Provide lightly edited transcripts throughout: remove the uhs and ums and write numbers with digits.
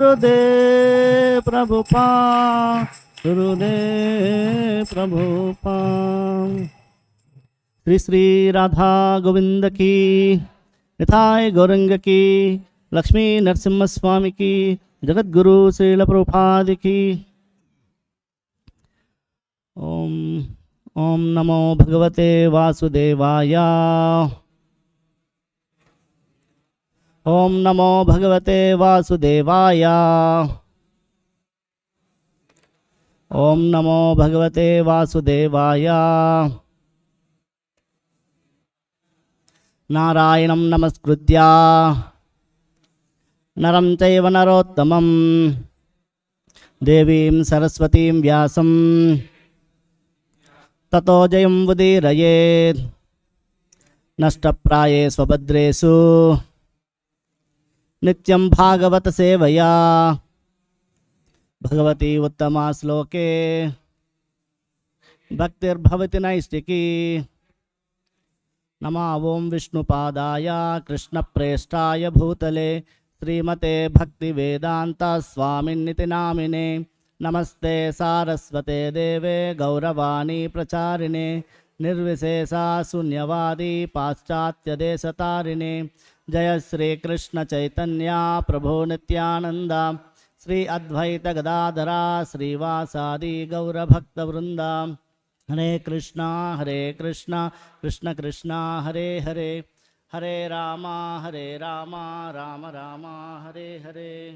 Gurudev Prabhupada, Gurudev Prabhupada. Sri Sri Radha Govinda ki, Nithai Gauranga ki, Lakshmi Narasimha Swami ki, Jagat Guru Srila Prabhupada ki. Om Namo Bhagavate Vasudevaya. Om Namo Bhagavate Vasudevaya. Om Namo Bhagavate Vasudevaya. Narayanam Namaskritya Naram Chaiva Narottamam Devim Saraswatim Vyasam Tato Jayam Udirayet Nashtapraye Svabhadresu Nityam Bhagavata Sevaya Bhagavati Uttama Sloke Bhaktir Bhavati Naistiki Nama Om Vishnu Padaya Krishna Prestaya Bhutale Srimate Bhakti Vedanta Swamin Niti Namine Namaste Saraswate Deve Gauravani Pracharine Nirvisesa Sunyavadi Paschatya Desatarine Jaya Sri Krishna Chaitanya Prabhu Nityananda Sri Advaita Gadadhara Sri Vasadi Gaura Bhakta Vrunda Hare Krishna Krishna Krishna Hare Hare Hare Rama Rama Rama Hare Hare.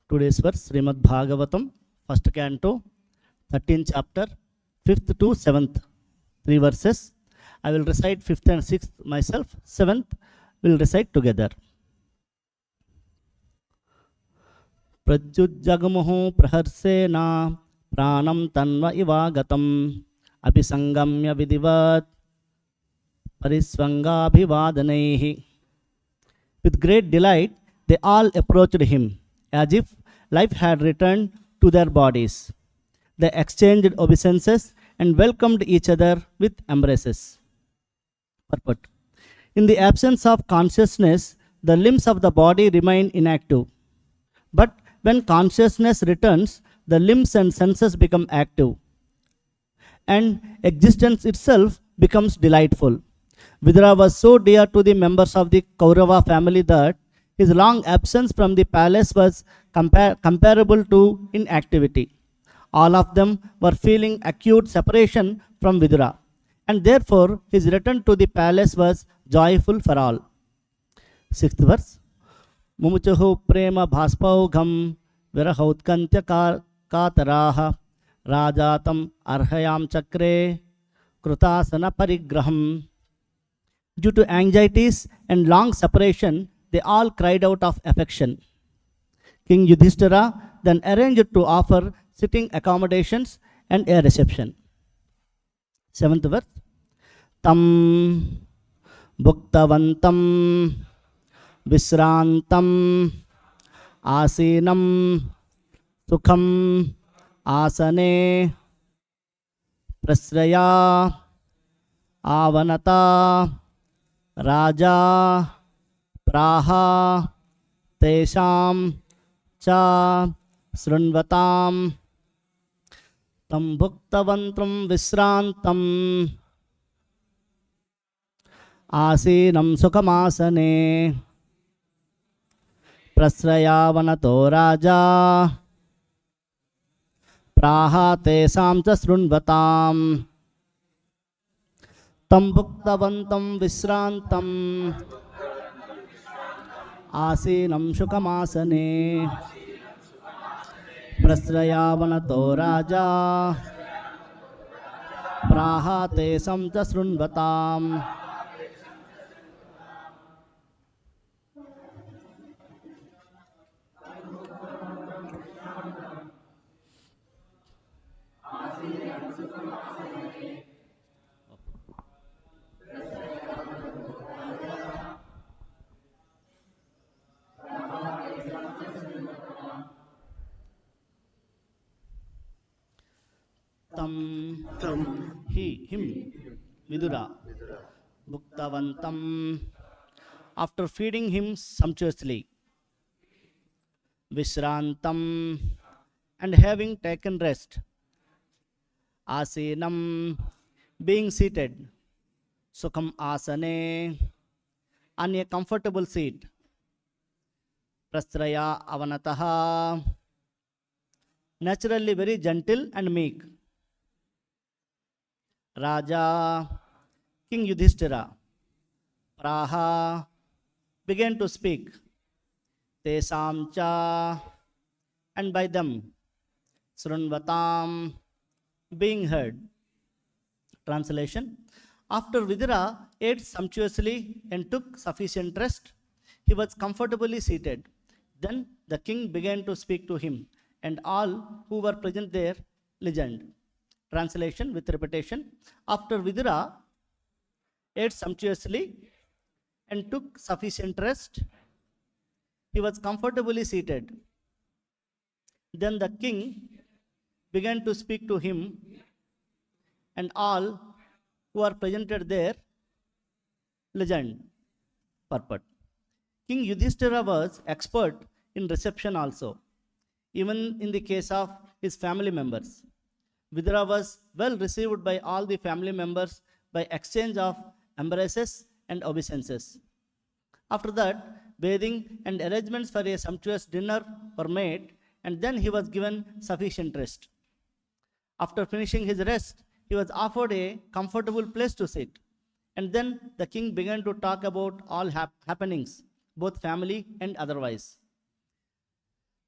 Today's verse, Srimad Bhagavatam, first canto, 13th chapter, 5th to 7th, 3 verses. I will recite 5th and 6th myself, 7th will recite together. Pratyujjagamuhu praharsena pranam tanva ivagatam abhisangamya vidivat parisvangabhivadanaihi. With great delight, they all approached him, as if life had returned to their bodies. They exchanged obeisances and welcomed each other with embraces. Purport. In the absence of consciousness, the limbs of the body remain inactive. But when consciousness returns, the limbs and senses become active, and existence itself becomes delightful. Vidura was so dear to the members of the Kaurava family that his long absence from the palace was comparable to inactivity. All of them were feeling acute separation from Vidura, and therefore his return to the palace was joyful for all. 6th verse. Mumuchuhu prema bhaspaugham virahotkantya kataraha rajatam arhayam chakre krutasana parigraham. Due to anxieties and long separation, they all cried out of affection. King Yudhishthira then arranged to offer sitting accommodations and a reception. 7th verse. Tam bhuktavantam Visrantam Asinam Sukham Asane Prasraya Avanata Raja Praha Tesham Cha Srunvatam Tam Bhuktavantram Visrantam Asinam Sukhamasane Prasrayavanato Raja Praha Tesam Cha Srunvatam Tam Bhuktavantam Visrantam Asinam Shukamasane Prasrayavanato Raja Praha Tesam Cha Srunvatam. He, him, Vidura, Bhuktavantam, after feeding him sumptuously. Vishrantam, and having taken rest. Asinam, being seated. Sukham asane, on a comfortable seat. Prasraya avanataha, naturally very gentle and meek. Raja, King Yudhishthira. Praha, began to speak. Tesam cha, and by them. Srunvatam, being heard. Translation: after Vidura ate sumptuously and took sufficient rest, he was comfortably seated. Then the king began to speak to him, and all who were present there listened. Translation with repetition: after Vidura ate sumptuously and took sufficient rest, he was comfortably seated. Then the king began to speak to him, and all who are presented there listened. Purport: King Yudhishthira was expert in reception also, even in the case of his family members. Vidura was well received by all the family members by exchange of embraces and obeisances. After that, bathing and arrangements for a sumptuous dinner were made, and then he was given sufficient rest. After finishing his rest, he was offered a comfortable place to sit. And then the king began to talk about all happenings, both family and otherwise.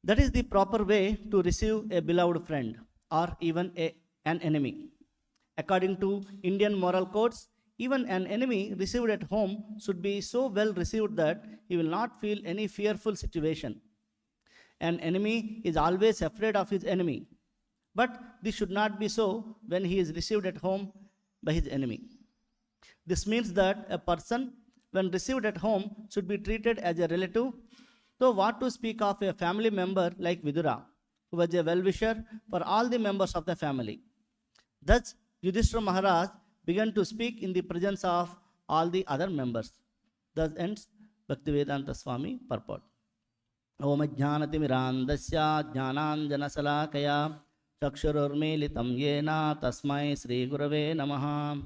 That is the proper way to receive a beloved friend or even an enemy. According to Indian moral codes, even an enemy received at home should be so well received that he will not feel any fearful situation. An enemy is always afraid of his enemy. But this should not be so when he is received at home by his enemy. This means that a person, when received at home, should be treated as a relative. So, what to speak of a family member like Vidura, who was a well-wisher for all the members of the family. Thus, Yudhishthira Maharaj began to speak in the presence of all the other members. Thus ends Bhaktivedanta Swami purport. Om Jnanatimirandasya Jnananjanasalakaya Chakshururmilitam Yena Tasmai Sri Gurave Namaha.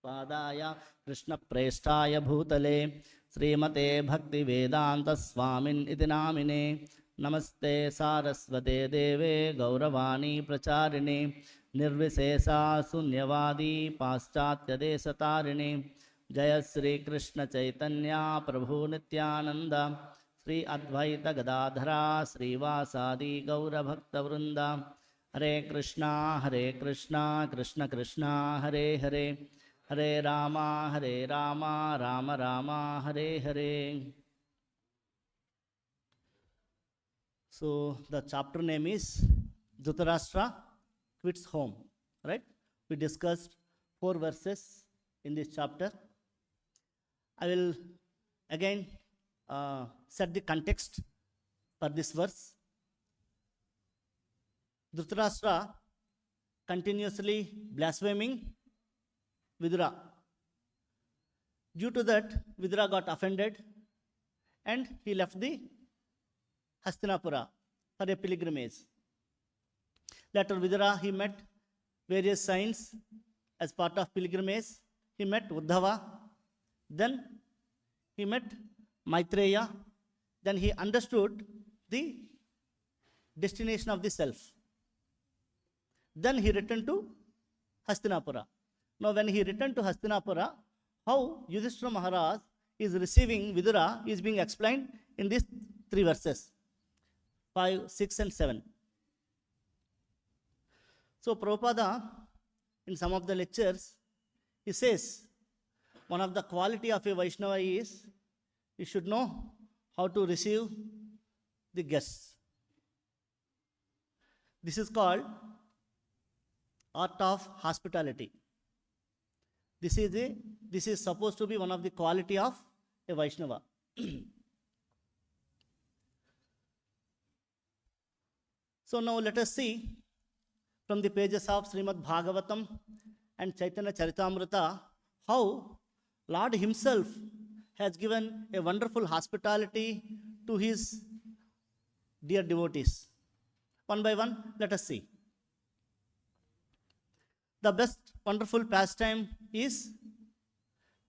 Padaya Krishna Prestaya Bhutale Srimate Bhakti Vedanta Swamin iti namine. Namaste Sarasvate Deve Gauravani Pracharine Nirvisesa Sunyavadi Paschatya Desatarini Jaya Sri Krishna Chaitanya Prabhu Nityananda Sri Advaita Gadadhara Sri Vasadi Gaura Bhakta Vrunda Hare Krishna Krishna Krishna Hare Hare Hare Rama Rama Rama Hare Hare. So the chapter name is Dhritarashtra quits home, right? We discussed 4 verses in this chapter. I will again set the context for this verse. Dhritarashtra continuously blaspheming Vidura. Due to that, Vidura got offended and he left the Hastinapura for a pilgrimage. Later, Vidura, he met various saints as part of pilgrimage. He met Uddhava, then he met Maitreya, then he understood the destination of the self. Then he returned to Hastinapura. Now, when he returned to Hastinapura, how Yudhishthira Maharaj is receiving Vidura is being explained in these 3 verses, 5, 6 and 7. So Prabhupada, in some of the lectures, he says, one of the quality of a Vaishnava is, you should know how to receive the guests. This is called art of hospitality. This is supposed to be one of the quality of a Vaishnava. So now let us see from the pages of Srimad Bhagavatam and Chaitanya Charitamrita how Lord himself has given a wonderful hospitality to his dear devotees. One by one, let us see. The best wonderful pastime is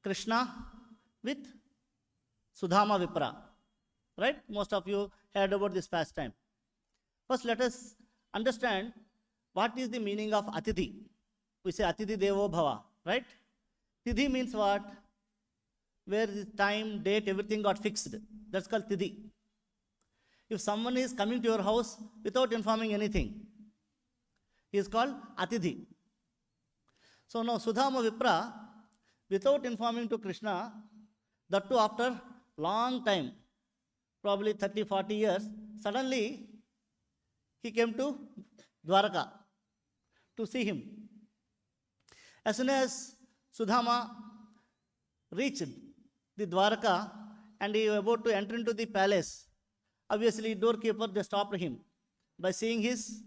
Krishna with Sudama Vipra. Right? Most of you heard about this pastime. First, let us understand what is the meaning of Atithi. We say Atithi Devo Bhava. Right? Tithi means what? Where the time, date, everything got fixed. That's called Tithi. If someone is coming to your house without informing anything, he is called Atithi. So now Sudama Vipra, without informing to Krishna, that too after long time, probably 30, 40 years, suddenly he came to Dwaraka to see him. As soon as Sudama reached the Dwaraka and he was about to enter into the palace, obviously doorkeeper, they stopped him by seeing his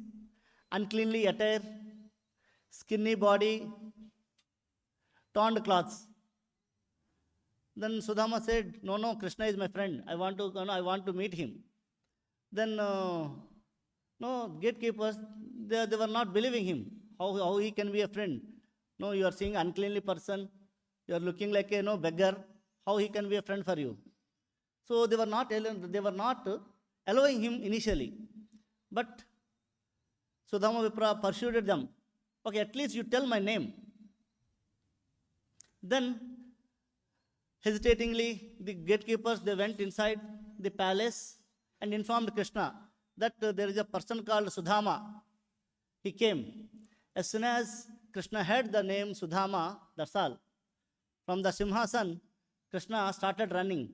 uncleanly attire, skinny body, torn clothes. Then Sudama said, no, Krishna is my friend. I want to meet him. Then, gatekeepers, they were not believing him. How he can be a friend? No, you are seeing uncleanly person. You are looking like a beggar. How he can be a friend for you? So they were not allowing him initially. But Sudama Vipra pursued them. Okay, at least you tell my name. Then, hesitatingly, the gatekeepers, they went inside the palace and informed Krishna that there is a person called Sudama. He came. As soon as Krishna heard the name Sudama, that's all. From the Simhasan, Krishna started running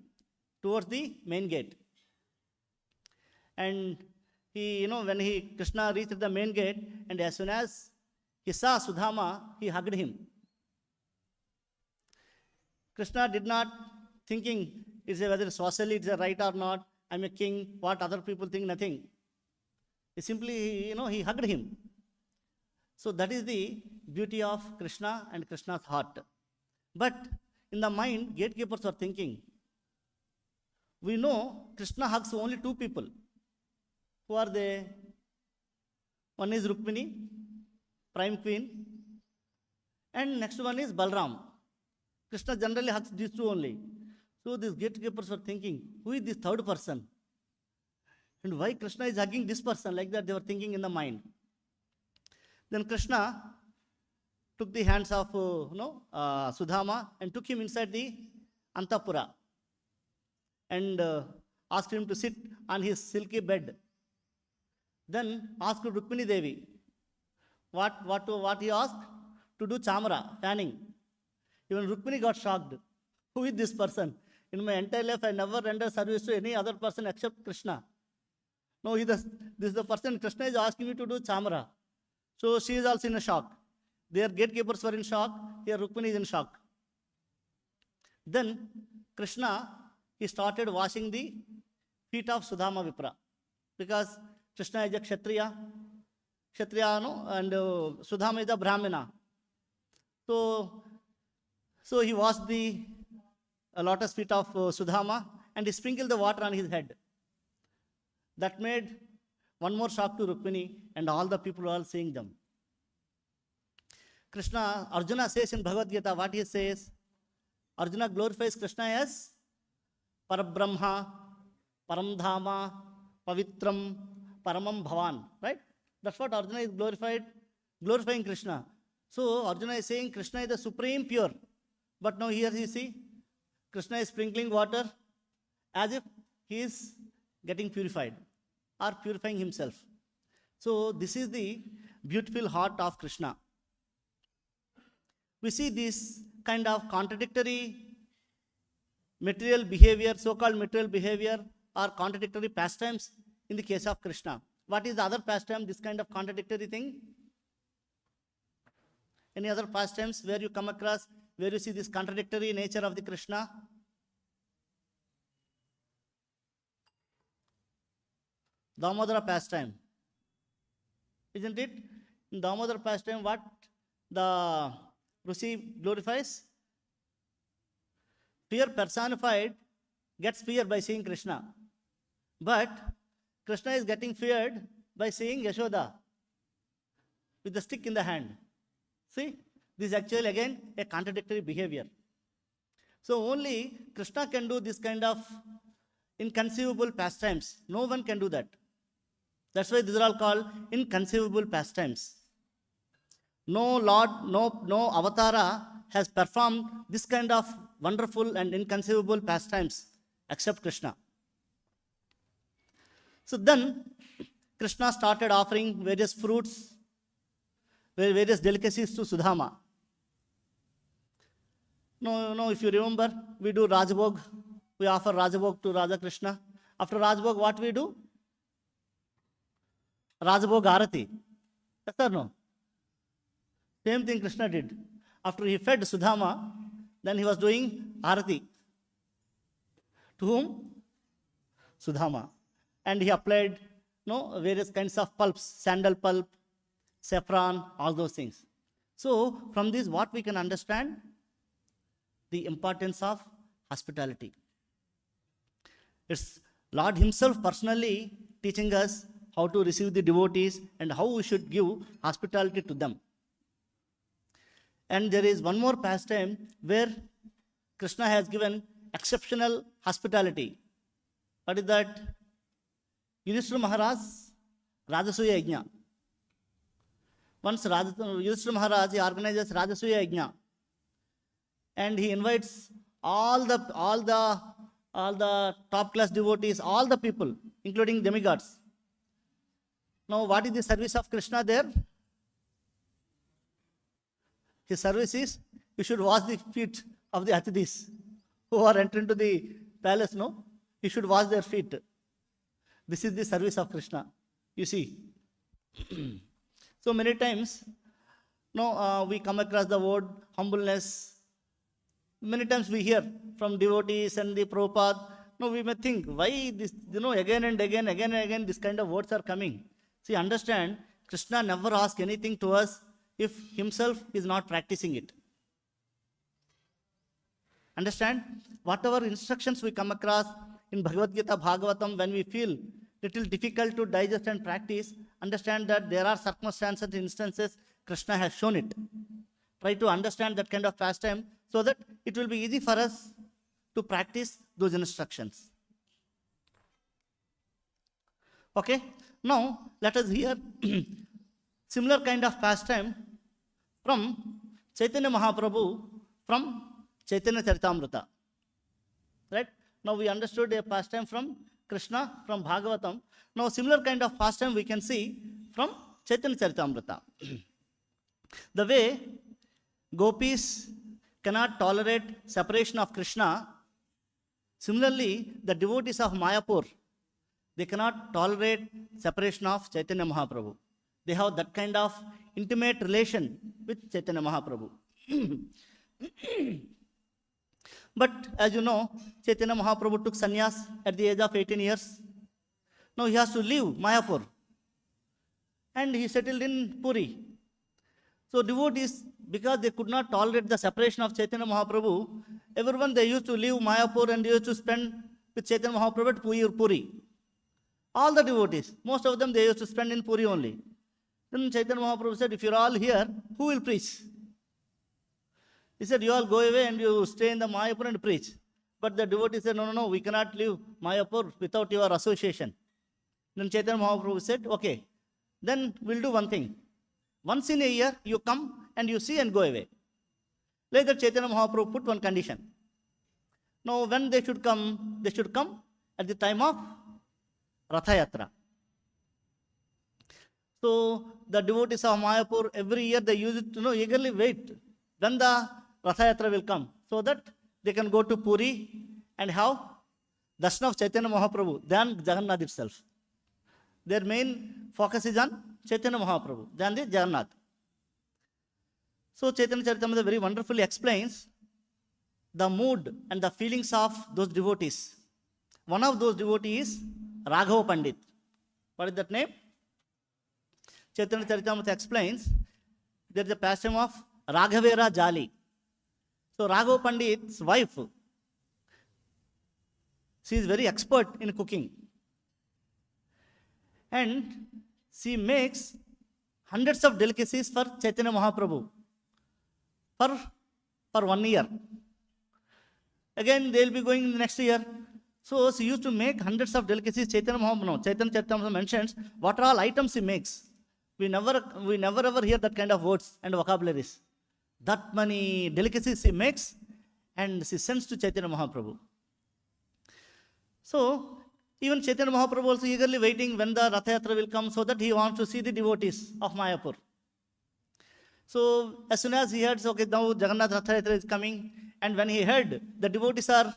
towards the main gate. And Krishna reached the main gate, and as soon as he saw Sudama, he hugged him. Krishna did not thinking whether socially it's a right or not. I'm a king. What other people think, nothing. He simply, he hugged him. So that is the beauty of Krishna and Krishna's heart. But in the mind, gatekeepers are thinking, we know Krishna hugs only two people. Who are they? One is Rukmini, prime queen, and next one is Balram. Krishna generally hugs these two only. So these gatekeepers were thinking, who is this third person? And why Krishna is hugging this person? Like that they were thinking in the mind. Then Krishna took the hands of Sudama and took him inside the Antapura and asked him to sit on his silky bed. Then asked Rukmini Devi, what he asked? To do chamara, fanning. Even Rukmini got shocked. Who is this person? In my entire life, I never rendered service to any other person except Krishna. No, this is the person Krishna is asking me to do chamara. So she is also in a shock. Their gatekeepers were in shock. Here Rukmini is in shock. Then Krishna, he started washing the feet of Sudama Vipra. Because Krishna is a Kshatriya, and Sudama is a Brahmana. So he washed the lotus feet of Sudama and he sprinkled the water on his head. That made one more shock to Rukmini and all the people were all seeing them. Arjuna says in Bhagavad Gita, what he says? Arjuna glorifies Krishna as Parabrahma, Paramdhama, Pavitram, Paramam Bhavan. Right? That's what Arjuna is glorifying Krishna. So Arjuna is saying Krishna is the supreme pure. But now here you see, Krishna is sprinkling water as if he is getting purified or purifying himself. So this is the beautiful heart of Krishna. We see this kind of contradictory material behavior, so-called material behavior or contradictory pastimes in the case of Krishna. What is the other pastime, this kind of contradictory thing? Any other pastimes where you come across, where you see this contradictory nature of the Krishna? Damodara pastime. Isn't it? In Damodara pastime, what the Rishi glorifies? fear personified gets fear by seeing Krishna. But Krishna is getting feared by seeing Yashoda with the stick in the hand. See, this is actually again a contradictory behavior. So only Krishna can do this kind of inconceivable pastimes. No one can do that. That's why these are all called inconceivable pastimes. No Lord, no Avatara has performed this kind of wonderful and inconceivable pastimes except Krishna. So then Krishna started offering various fruits, various delicacies to Sudama. No, if you remember, we do Rajabhog. We offer Rajabhog to Radha Krishna. After Rajabhog, what we do? Rajabhog Arati. Yes or no? Same thing Krishna did. After he fed Sudama, then he was doing Arati. To whom? Sudama. And he applied various kinds of pulps, sandal pulp, saffron, all those things. So from this, what we can understand? The importance of hospitality. It's Lord himself personally teaching us how to receive the devotees and how we should give hospitality to them. And there is one more pastime where Krishna has given exceptional hospitality. What is that? Yudhishthira Maharaj, Rajasuya Yajna. Once Yudhishthira Maharaj, he organizes Rajasuya Yajna. And he invites all the top class devotees, all the people, including demigods. Now, what is the service of Krishna there? His service is, you should wash the feet of the Atidis who are entering to the palace, no? You should wash their feet. This is the service of Krishna, you see. So many times, we come across the word humbleness. Many times we hear from devotees and the Prabhupada, we may think, why this, again and again, this kind of words are coming. See, understand, Krishna never asks anything to us if himself is not practicing it. Understand? Whatever instructions we come across in Bhagavad Gita, Bhagavatam, when we feel little difficult to digest and practice, understand that there are circumstances and instances Krishna has shown it. Try to understand that kind of pastime so that it will be easy for us to practice those instructions. Okay? Now, let us hear similar kind of pastime from Chaitanya Mahaprabhu from Chaitanya Charitamrita. Right? Now we understood a pastime from Krishna, from Bhagavatam. Now similar kind of pastime we can see from Chaitanya Charitamrita. The way gopis cannot tolerate separation of Krishna, similarly the devotees of Mayapur, they cannot tolerate separation of Chaitanya Mahaprabhu. They have that kind of intimate relation with Chaitanya Mahaprabhu. But as you know, Chaitanya Mahaprabhu took sannyas at the age of 18 years. Now he has to leave Mayapur. And he settled in Puri. So devotees, because they could not tolerate the separation of Chaitanya Mahaprabhu, everyone they used to leave Mayapur and they used to spend with Chaitanya Mahaprabhu at Puri. All the devotees, most of them they used to spend in Puri only. Then Chaitanya Mahaprabhu said, if you're all here, who will preach? He said, you all go away and you stay in the Mayapur and preach. But the devotee said, no, we cannot leave Mayapur without your association. Then Chaitanya Mahaprabhu said, okay, then we'll do one thing. Once in a year, you come and you see and go away. Later, Chaitanya Mahaprabhu put one condition. Now, when they should come at the time of Ratha Yatra. So, the devotees of Mayapur, every year they used to eagerly wait when the Ratha Yatra will come, so that they can go to Puri and have darshan of Chaitanya Mahaprabhu, than Jagannath itself. Their main focus is on Chaitanya Mahaprabhu, than the Jagannath. So Chaitanya Charitamrita very wonderfully explains the mood and the feelings of those devotees. One of those devotees is Raghava Pandit. What is that name? Chaitanya Charitamrita explains there is a pastime of Raghavera Jali. So Raghava Pandit's wife, She is very expert in cooking. And she makes hundreds of delicacies for Chaitanya Mahaprabhu for 1 year. Again, they will be going next year. So she used to make hundreds of delicacies. Chaitanya Charitamrita mentions what are all items she makes. We never ever hear that kind of words and vocabularies. That many delicacies she makes and she sends to Chaitanya Mahaprabhu. So, even Chaitanya Mahaprabhu also eagerly waiting when the Ratha Yatra will come so that he wants to see the devotees of Mayapur. So, as soon as he heard, okay, now Jagannath Ratha Yatra is coming, and when he heard the devotees are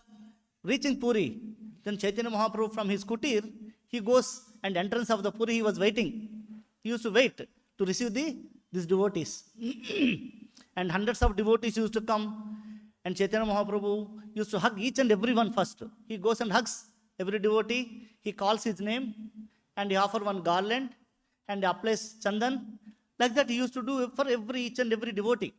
reaching Puri, then Chaitanya Mahaprabhu from his kutir, he goes and entrance of the Puri, he was waiting. He used to wait to receive these devotees. And hundreds of devotees used to come, and Chaitanya Mahaprabhu used to hug each and every one first. He goes and hugs every devotee, he calls his name, and he offers one garland, and he applies chandan. Like that he used to do for each and every devotee.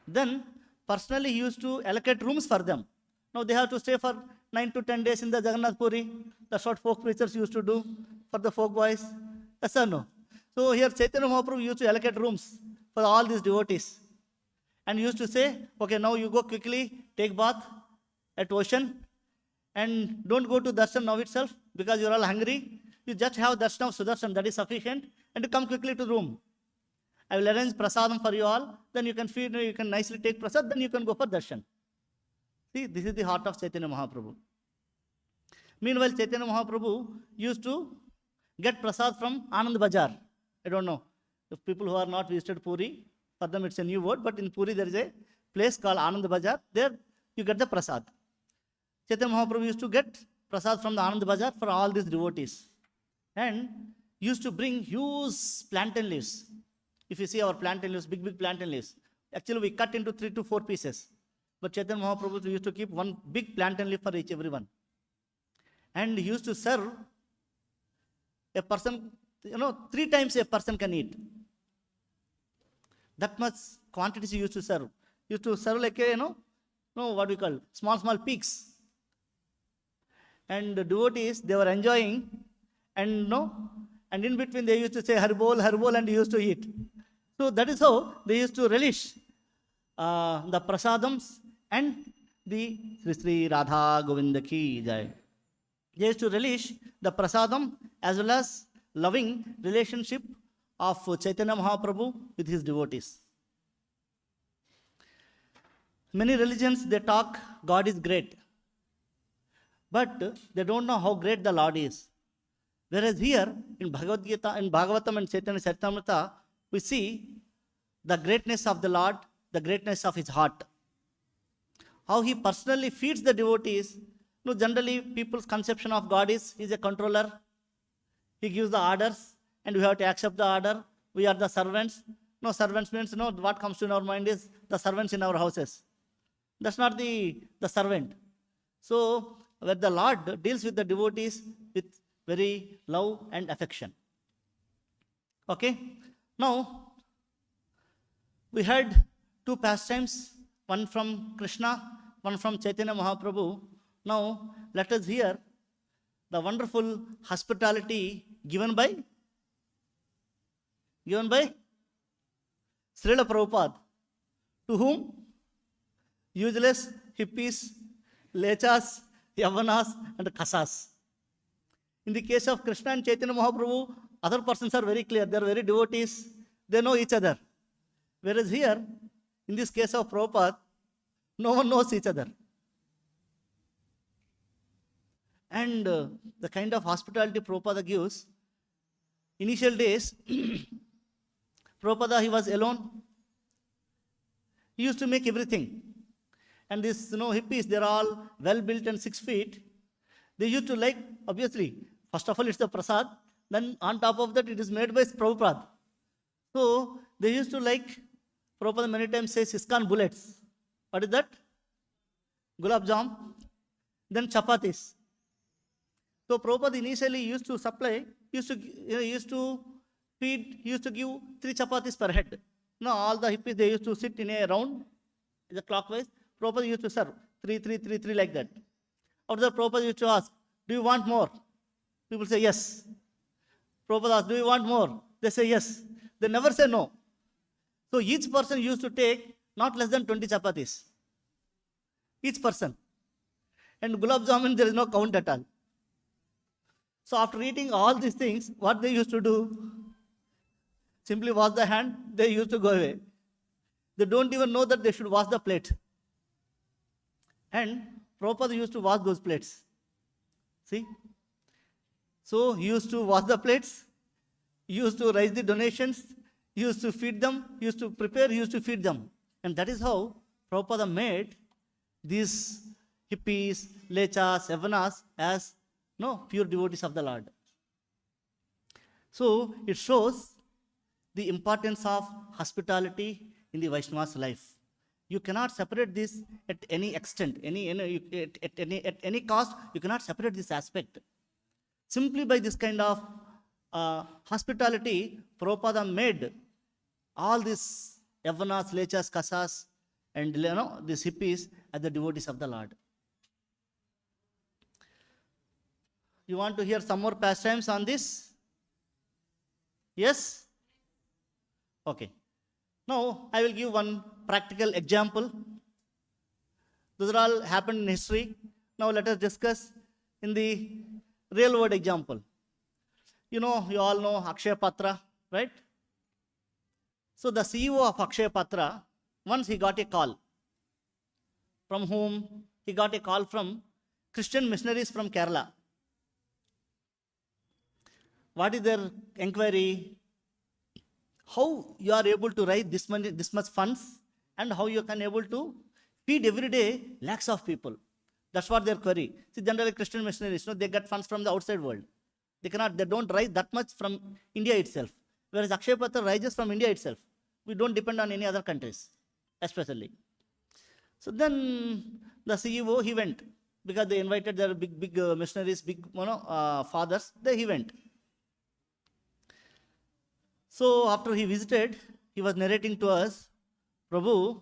Then, personally he used to allocate rooms for them. Now they have to stay for 9 to 10 days in the Jagannath Puri. That's what folk preachers used to do for the folk boys. Yes or no? So here Chaitanya Mahaprabhu used to allocate rooms for all these devotees. And used to say, okay, now you go quickly, take bath at ocean, and don't go to darshan now itself because you're all hungry. You just have darshan of Sudarshana, that is sufficient, and you come quickly to the room. I will arrange prasadam for you all, then you can feed, you can nicely take prasad, then you can go for darshan. See, this is the heart of Chaitanya Mahaprabhu. Meanwhile, Chaitanya Mahaprabhu used to get prasad from Anand Bazaar. I don't know if people who are not visited Puri, for them it's a new word, but in Puri there is a place called Anand Bazaar. There you get the prasad. Chaitanya Mahaprabhu used to get prasad from the Anand Bazaar for all these devotees. And used to bring huge plantain leaves. If you see our plantain leaves, big plantain leaves. Actually we cut into 3 to 4 pieces. But Chaitanya Mahaprabhu used to keep one big plantain leaf for everyone. And he used to serve a person, 3 times a person can eat. That much quantities he used to serve. He used to serve like what we call small peaks. And the devotees, they were enjoying, and in between they used to say Haribol, and he used to eat. So that is how they used to relish the prasadams and the Sri Radha Govinda ki jai. They used to relish the prasadam as well as loving relationship of Chaitanya Mahaprabhu with his devotees. Many religions, they talk God is great, but they don't know how great the Lord is. Whereas here in Bhagavad Gita, in Bhagavatam and Chaitanya Charitamrita, we see the greatness of the Lord, the greatness of his heart. How he personally feeds the devotees. Generally people's conception of God is he is a controller. He gives the orders and we have to accept the order. We are the servants. No, servants means what comes to our mind is the servants in our houses. That's not the servant. So where the Lord deals with the devotees with very love and affection. Okay. Now we had 2 pastimes, one from Krishna, one from Chaitanya Mahaprabhu. Now let us hear the wonderful hospitality given by Srila Prabhupada, to whom useless hippies, lechas, yavanas and kasas. In the case of Krishna and Chaitanya Mahaprabhu, other persons are very clear. They are very devotees. They know each other. Whereas here, in this case of Prabhupada, no one knows each other. And the kind of hospitality Prabhupada gives, initial days, Prabhupada, he was alone. He used to make everything. And these hippies, they're all well built and 6 feet. They used to like, obviously, first of all, it's the prasad. Then on top of that, it is made by Prabhupada. So they used to like, Prabhupada many times says, ISKCON bullets. What is that? Gulab jam. Then chapatis. So Prabhupada initially used to supply, used to feed, he used to give 3 chapatis per head. All the hippies, they used to sit in a round, clockwise. Prabhupada used to serve 3 like that. After that, Prabhupada used to ask, do you want more? People say yes. Prabhupada asked, do you want more? They say yes. They never say no. So each person used to take not less than 20 chapatis. Each person. And gulab jamun, there is no count at all. So after eating all these things, what they used to do? Simply wash the hand, they used to go away. They don't even know that they should wash the plate. And Prabhupada used to wash those plates. See? So he used to wash the plates, he used to raise the donations, he used to feed them, he used to prepare, he used to feed them. And that is how Prabhupada made these hippies, lechas, yavanas as pure devotees of the Lord. So it shows the importance of hospitality in the Vaishnava's life. You cannot separate this at any extent, at any cost. You cannot separate this aspect. Simply by this kind of hospitality, Prabhupada made all these yavanas, lechas, kasas, and these hippies as the devotees of the Lord. You want to hear some more pastimes on this? Yes? Okay. Now, I will give one practical example. Those are all happened in history. Now, let us discuss in the real world example. You all know Akshaya Patra, right? So, the CEO of Akshaya Patra, once he got a call. From whom? He got a call from Christian missionaries from Kerala. What is their inquiry? How you are able to raise this much funds, and how you can able to feed every day lakhs of people. That's what their query. See, generally Christian missionaries, they get funds from the outside world. They don't raise that much from India itself. Whereas Akshaya Patra rises from India itself. We don't depend on any other countries, especially. So then the CEO, he went, because they invited their big missionaries, big fathers. There he went. So after he visited, he was narrating to us, Prabhu,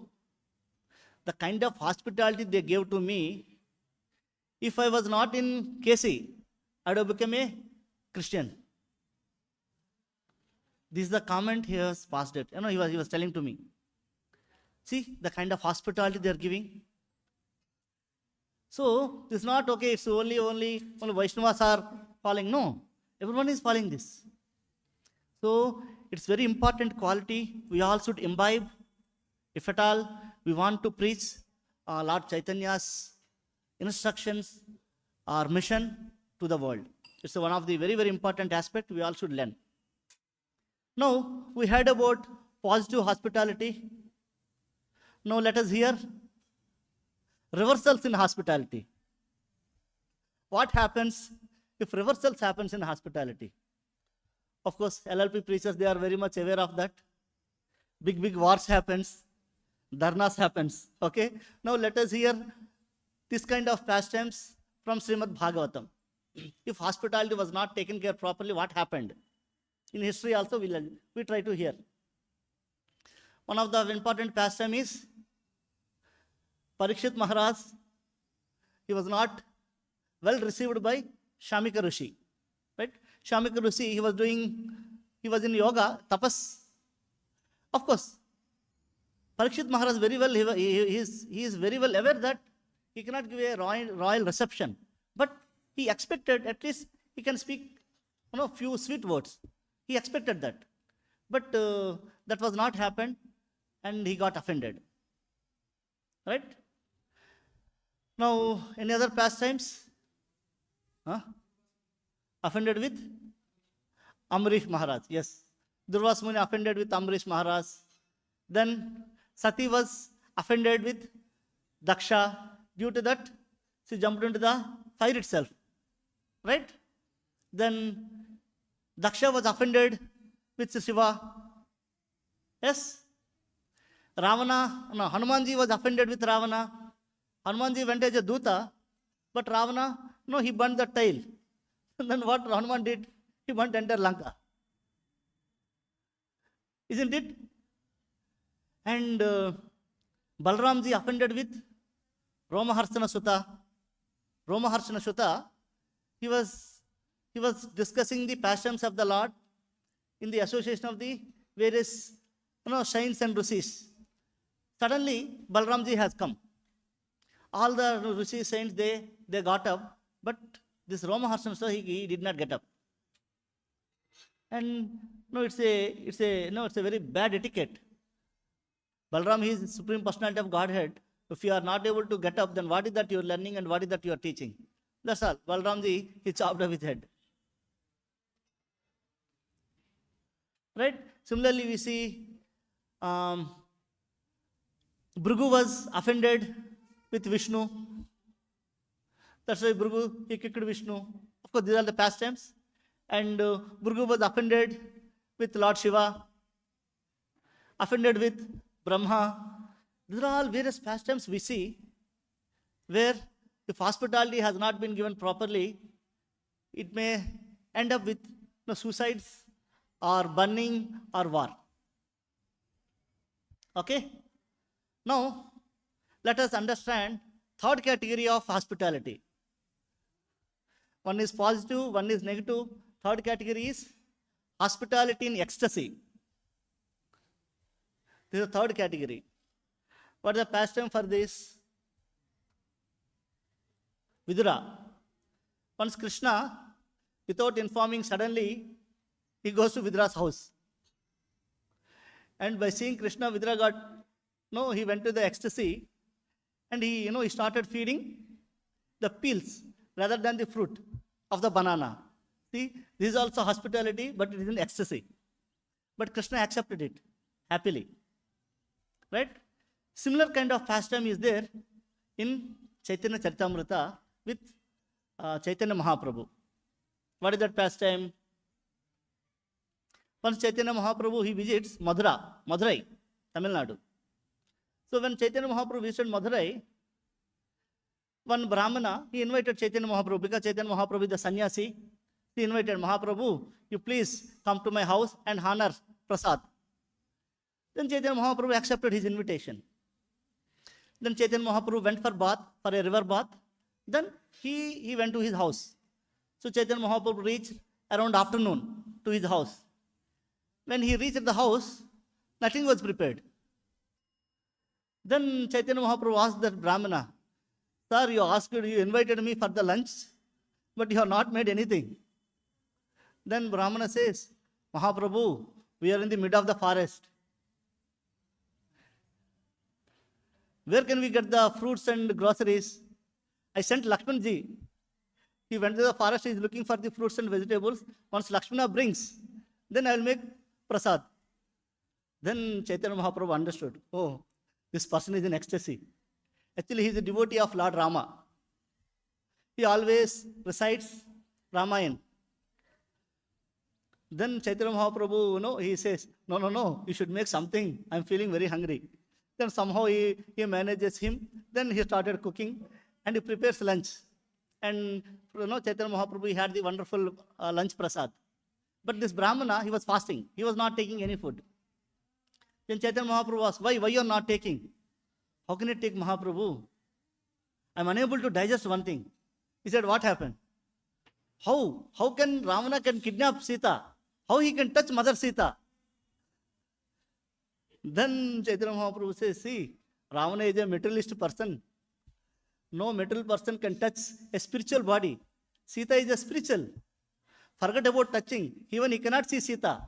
the kind of hospitality they gave to me, if I was not in KC, I would have become a Christian. This is the comment he has passed it. He was telling to me. See, the kind of hospitality they are giving. So, this is not okay, it's only Vaishnavas are following. No, everyone is following this. So, it's very important quality we all should imbibe. If at all we want to preach Lord Chaitanya's instructions or mission to the world. It's one of the very, very important aspects we all should learn. Now, we heard about positive hospitality. Now, let us hear reversals in hospitality. What happens if reversals happens in hospitality? Of course, LLP preachers, they are very much aware of that. Big wars happens, dharnas happens. Okay. Now let us hear this kind of pastimes from Srimad Bhagavatam. If hospitality was not taken care properly, what happened? In history also we try to hear. One of the important pastime is Parikshit Maharaj. He was not well received by Shamika Rishi. Right? Shamika Rishi, he was in yoga, tapas. Of course, Parikshit Maharaj very well, he is very well aware that he cannot give a royal reception. But he expected at least he can speak few sweet words. He expected that. But that was not happened, and he got offended. Right? Now, any other pastimes? Offended with Amrish Maharaj. Yes. Durvas Muni offended with Amrish Maharaj. Then Sati was offended with Daksha. Due to that, she jumped into the fire itself. Right? Then Daksha was offended with Shiva. Yes? Hanumanji was offended with Ravana. Hanumanji went as a Duta, but Ravana, he burnt the tail. And then what Hanuman did? He burnt entire Lanka. Isn't it? And Balramji offended with Romaharsana Sutta. Romaharshana Shuta, he was discussing the pastimes of the Lord in the association of the various saints and rishis. Suddenly, Balramji has come. All the rishi saints, they got up, but this Romaharshana Shuta, he did not get up. And it's a very bad etiquette. Balram is Supreme Personality of Godhead. If you are not able to get up, then what is that you are learning and what is that you are teaching? That's all. Balramji, he chopped off his head. Right? Similarly, we see Bhrigu was offended with Vishnu. That's why Bhrigu, he kicked Vishnu. Of course, these are the pastimes. And Bhrigu was offended with Lord Shiva, offended with Brahma. These are all various pastimes we see where if hospitality has not been given properly, it may end up with suicides or burning or war. Okay? Now, let us understand third category of hospitality. One is positive, one is negative. Third category is hospitality in ecstasy. This is the third category. What is the pastime for this? Vidura. Once Krishna, without informing, suddenly he goes to Vidura's house. And by seeing Krishna, Vidura he went to the ecstasy and he started feeding the peels rather than the fruit of the banana. See, this is also hospitality, but it is in ecstasy. But Krishna accepted it happily. Right? Similar kind of pastime is there in Chaitanya Charitamrita with Chaitanya Mahaprabhu. What is that pastime? Once Chaitanya Mahaprabhu, he visits Madurai, Tamil Nadu. So when Chaitanya Mahaprabhu visited Madurai, one Brahmana, he invited Chaitanya Mahaprabhu, because Chaitanya Mahaprabhu is the sannyasi. He invited Mahaprabhu, you please come to my house and honor Prasad. Then Chaitanya Mahaprabhu accepted his invitation. Then Chaitanya Mahaprabhu went for a river bath. Then he went to his house. So Chaitanya Mahaprabhu reached around afternoon to his house. When he reached the house, nothing was prepared. Then Chaitanya Mahaprabhu asked that Brahmana, sir, you invited me for the lunch, but you have not made anything. Then Brahmana says, Mahaprabhu, we are in the middle of the forest. Where can we get the fruits and groceries? I sent Lakshmanji. He went to the forest, he is looking for the fruits and vegetables. Once Lakshmana brings, then I will make prasad. Then Chaitanya Mahaprabhu understood, oh, this person is in ecstasy. Actually, he is a devotee of Lord Rama. He always recites Ramayana. Then Chaitanya Mahaprabhu, he says, no, you should make something. I'm feeling very hungry. Then somehow he manages him. Then he started cooking and he prepares lunch. And Chaitanya Mahaprabhu, he had the wonderful lunch prasad. But this Brahmana, he was fasting. He was not taking any food. Then Chaitanya Mahaprabhu asked, why you are not taking? How can you take, Mahaprabhu? I'm unable to digest one thing. He said, what happened? How can Ravana can kidnap Sita? How he can touch Mother Sita? Then Chaitanya Mahaprabhu says, see, Ravana is a materialist person. No material person can touch a spiritual body. Sita is a spiritual. Forget about touching. Even he cannot see Sita.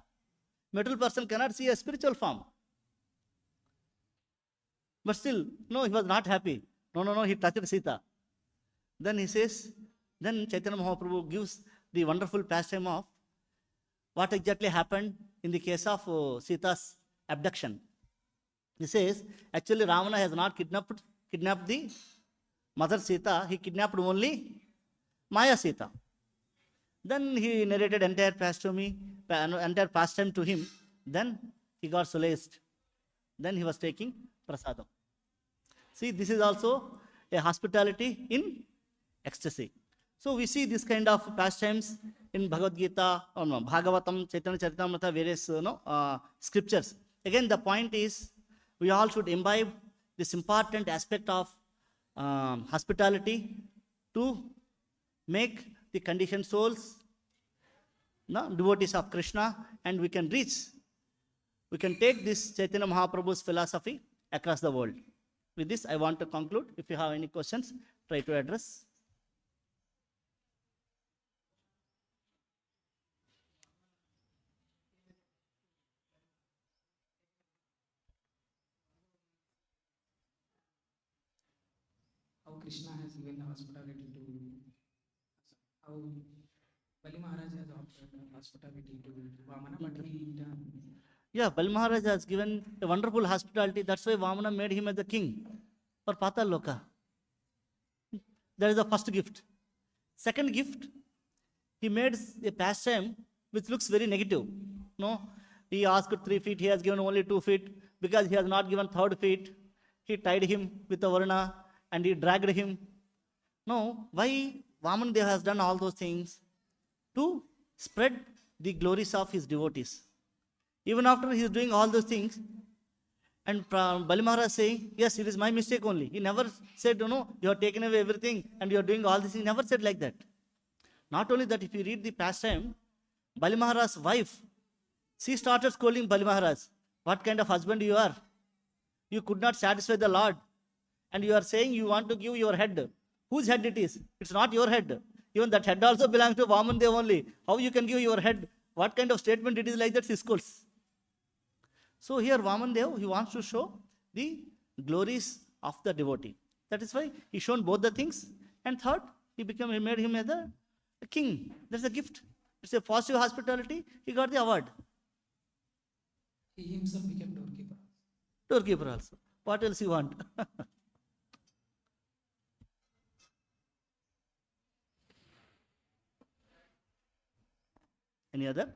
Material person cannot see a spiritual form. But still, he was not happy. No, he touched Sita. Then he says, then Chaitanya Mahaprabhu gives the wonderful pastime of what exactly happened in the case of Sita's abduction. He says, actually Ravana has not kidnapped the Mother Sita, he kidnapped only Maya Sita. Then he narrated entire pastime to him. Then he got solaced. Then he was taking prasadam. See, this is also a hospitality in ecstasy. So we see this kind of pastimes in Bhagavad Gita, Bhagavatam, Chaitanya Charitamrita, various scriptures. Again, the point is we all should imbibe this important aspect of hospitality to make the conditioned souls devotees of Krishna, and we can take this Chaitanya Mahaprabhu's philosophy across the world. With this, I want to conclude. If you have any questions, try to address. How Krishna has given hospitality to, how Bali Maharaj has offered hospitality to Vamana, but he Yeah, Bali Maharaj has given a wonderful hospitality. That's why Vamana made him as the king for Patal Loka. That is the first gift. Second gift, he made a pastime which looks very negative. No, he asked 3 feet, he has given only 2 feet. Because he has not given 3rd feet, he tied him with a varna and he dragged him. No, why Vaman Dev has done all those things? To spread the glories of his devotees. Even after he is doing all those things, and Bali Maharaj saying, yes, it is my mistake only. He never said, you have taken away everything and you are doing all this. He never said like that. Not only that, if you read the pastime, Bali Maharaj's wife, she started scolding Bali Maharaj. What kind of husband you are? You could not satisfy the Lord. And you are saying you want to give your head. Whose head it is? It's not your head. Even that head also belongs to Vaman Dev only. How you can give your head? What kind of statement it is like that? She scolds. So here Vaman Dev, he wants to show the glories of the devotee. That is why he shown both the things. And third, he made him as a king. That's a gift. It's a positive hospitality. He got the award. he himself became doorkeeper. Doorkeeper also. What else you want? Any other?